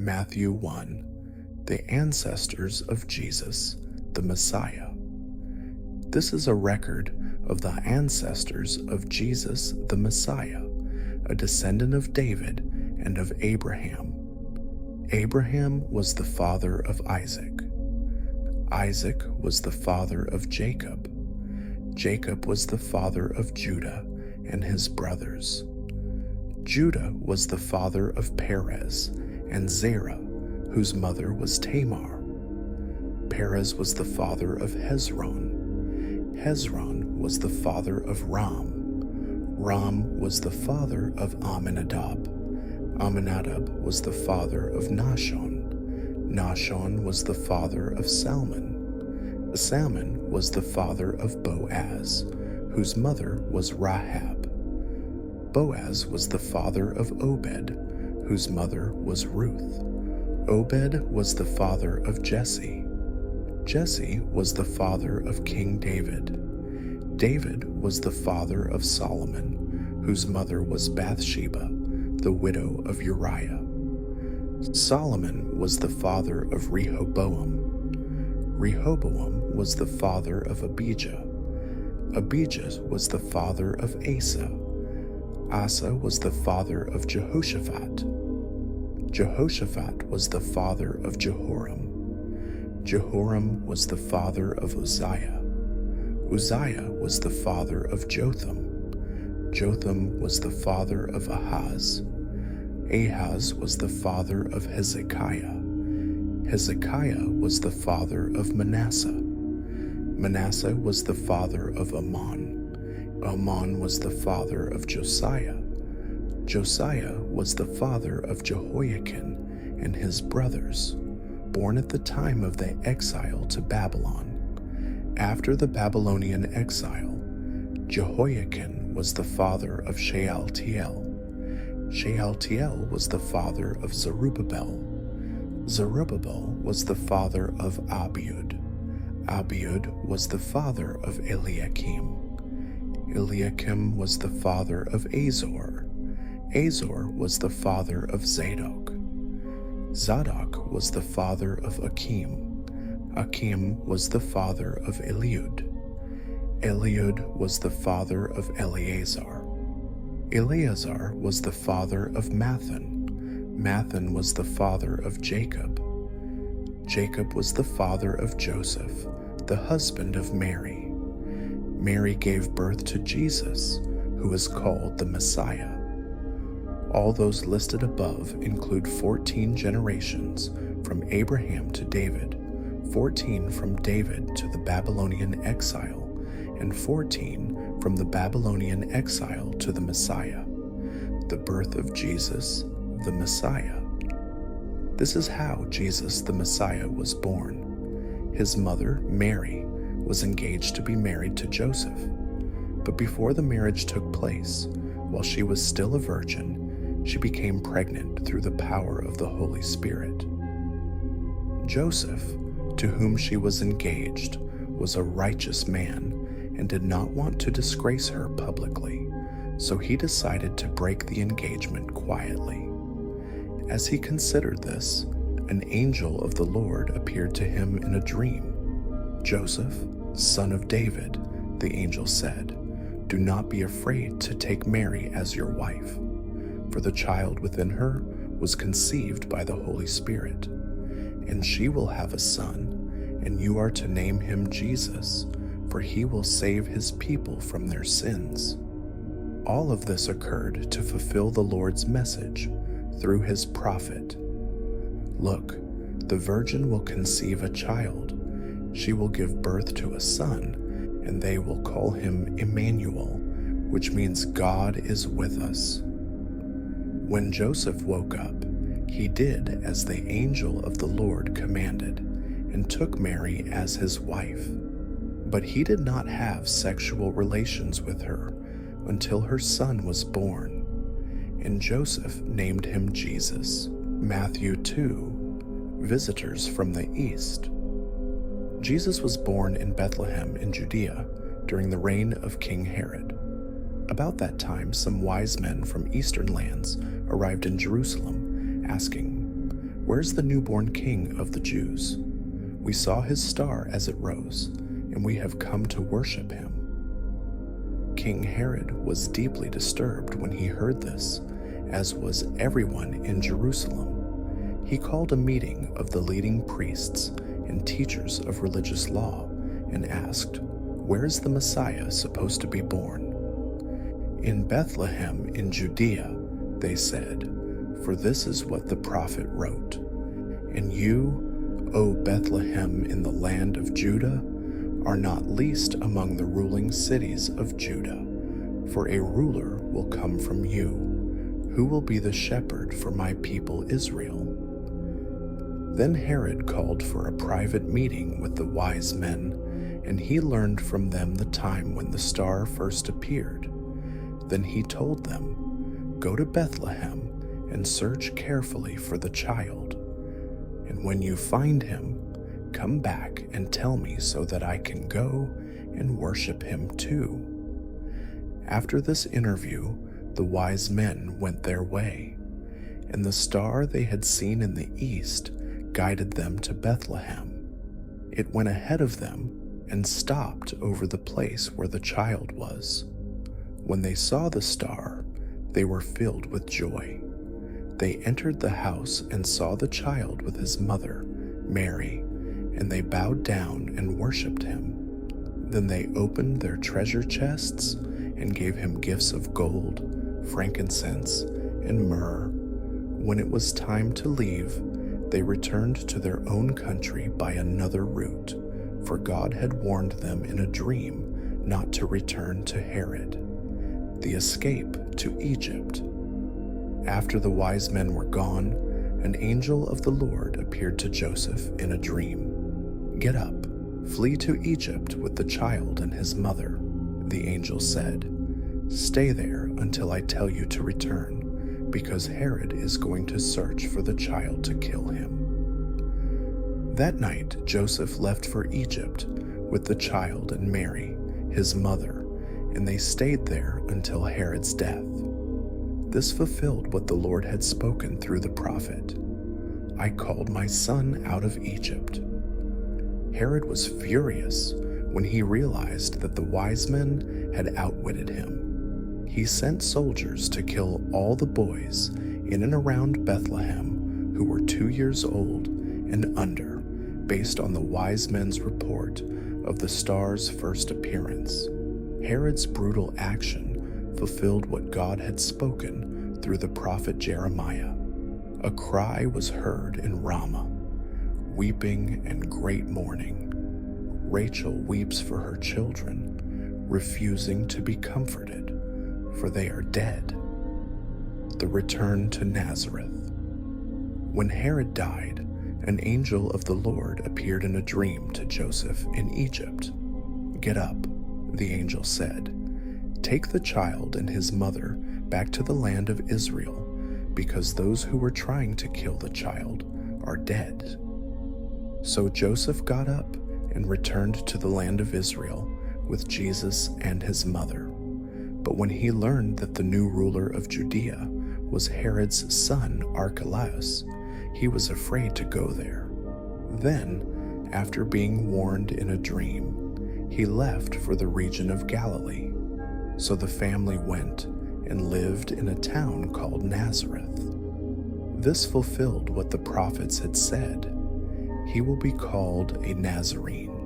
Matthew 1. The ancestors of Jesus, the Messiah. This is a record of the ancestors of Jesus, the Messiah, a descendant of David and of Abraham. Abraham was the father of Isaac. Isaac was the father of Jacob. Jacob was the father of Judah and his brothers. Judah was the father of Perez and Zerah, whose mother was Tamar. Perez was the father of Hezron. Hezron was the father of Ram. Ram was the father of Amminadab. Amminadab was the father of Nahshon. Nahshon was the father of Salmon. Salmon was the father of Boaz, whose mother was Rahab. Boaz was the father of Obed, whose mother was Ruth. Obed was the father of Jesse. Jesse was the father of King David. David was the father of Solomon, whose mother was Bathsheba, the widow of Uriah. Solomon was the father of Rehoboam. Rehoboam was the father of Abijah. Abijah was the father of Asa. Asa was the father of Jehoshaphat. Jehoshaphat was the father of Jehoram. Jehoram was the father of Uzziah. Uzziah was the father of Jotham. Jotham was the father of Ahaz. Ahaz was the father of Hezekiah. Hezekiah was the father of Manasseh. Manasseh was the father of Amon. Amon was the father of Josiah. Josiah was the father of Jehoiakim and his brothers, born at the time of the exile to Babylon. After the Babylonian exile, Jehoiakim was the father of Shealtiel. Shealtiel was the father of Zerubbabel. Zerubbabel was the father of Abiud. Abiud was the father of Eliakim. Eliakim was the father of Azor. Azor was the father of Zadok. Zadok was the father of Akim. Akim was the father of Eliud. Eliud was the father of Eleazar. Eleazar was the father of Mathan. Mathan was the father of Jacob. Jacob was the father of Joseph, the husband of Mary. Mary gave birth to Jesus, who is called the Messiah. All those listed above include 14 generations from Abraham to David, 14 from David to the Babylonian exile, and 14 from the Babylonian exile to the Messiah, the birth of Jesus, the Messiah. This is how Jesus the Messiah was born. His mother, Mary, was engaged to be married to Joseph, but before the marriage took place, while she was still a virgin, she became pregnant through the power of the Holy Spirit. Joseph, to whom she was engaged, was a righteous man and did not want to disgrace her publicly, so he decided to break the engagement quietly. As he considered this, an angel of the Lord appeared to him in a dream. "Joseph, son of David," the angel said, "do not be afraid to take Mary as your wife, for the child within her was conceived by the Holy Spirit, and she will have a son, and you are to name him Jesus, for he will save his people from their sins." All of this occurred to fulfill the Lord's message through his prophet. "Look, the virgin will conceive a child. She will give birth to a son, and they will call him Emmanuel, which means God is with us." When Joseph woke up, he did as the angel of the Lord commanded, and took Mary as his wife. But he did not have sexual relations with her until her son was born, and Joseph named him Jesus. Matthew 2. Visitors from the East. Jesus was born in Bethlehem in Judea during the reign of King Herod. About that time, some wise men from eastern lands arrived in Jerusalem, asking, "Where's the newborn king of the Jews? We saw his star as it rose, and we have come to worship him." King Herod was deeply disturbed when he heard this, as was everyone in Jerusalem. He called a meeting of the leading priests and teachers of religious law and asked, "Where's the Messiah supposed to be born?" "In Bethlehem in Judea," they said, "for this is what the prophet wrote. And you, O Bethlehem in the land of Judah, are not least among the ruling cities of Judah, for a ruler will come from you, who will be the shepherd for my people Israel." Then Herod called for a private meeting with the wise men, and he learned from them the time when the star first appeared. Then he told them, "Go to Bethlehem and search carefully for the child. And when you find him, come back and tell me so that I can go and worship him too." After this interview, the wise men went their way, and the star they had seen in the east guided them to Bethlehem. It went ahead of them and stopped over the place where the child was. When they saw the star, they were filled with joy. They entered the house and saw the child with his mother, Mary, and they bowed down and worshipped him. Then they opened their treasure chests and gave him gifts of gold, frankincense, and myrrh. When it was time to leave, they returned to their own country by another route, for God had warned them in a dream not to return to Herod. The escape to Egypt. After the wise men were gone, an angel of the Lord appeared to Joseph in a dream. "Get up, flee to Egypt with the child and his mother," the angel said. "Stay there until I tell you to return, because Herod is going to search for the child to kill him." That night Joseph left for Egypt with the child and Mary, his mother, and they stayed there until Herod's death. This fulfilled what the Lord had spoken through the prophet, "I called my son out of Egypt." Herod was furious when he realized that the wise men had outwitted him. He sent soldiers to kill all the boys in and around Bethlehem who were 2 years old and under, based on the wise men's report of the star's first appearance. Herod's brutal action fulfilled what God had spoken through the prophet Jeremiah. A cry was heard in Ramah, weeping and great mourning. Rachel weeps for her children, refusing to be comforted, for they are dead. The return to Nazareth. When Herod died, an angel of the Lord appeared in a dream to Joseph in Egypt. "Get up," the angel said. "Take the child and his mother back to the land of Israel, because those who were trying to kill the child are dead." So Joseph got up and returned to the land of Israel with Jesus and his mother. But when he learned that the new ruler of Judea was Herod's son Archelaus, he was afraid to go there. Then, after being warned in a dream, he left for the region of Galilee. So the family went and lived in a town called Nazareth. This fulfilled what the prophets had said: "He will be called a Nazarene."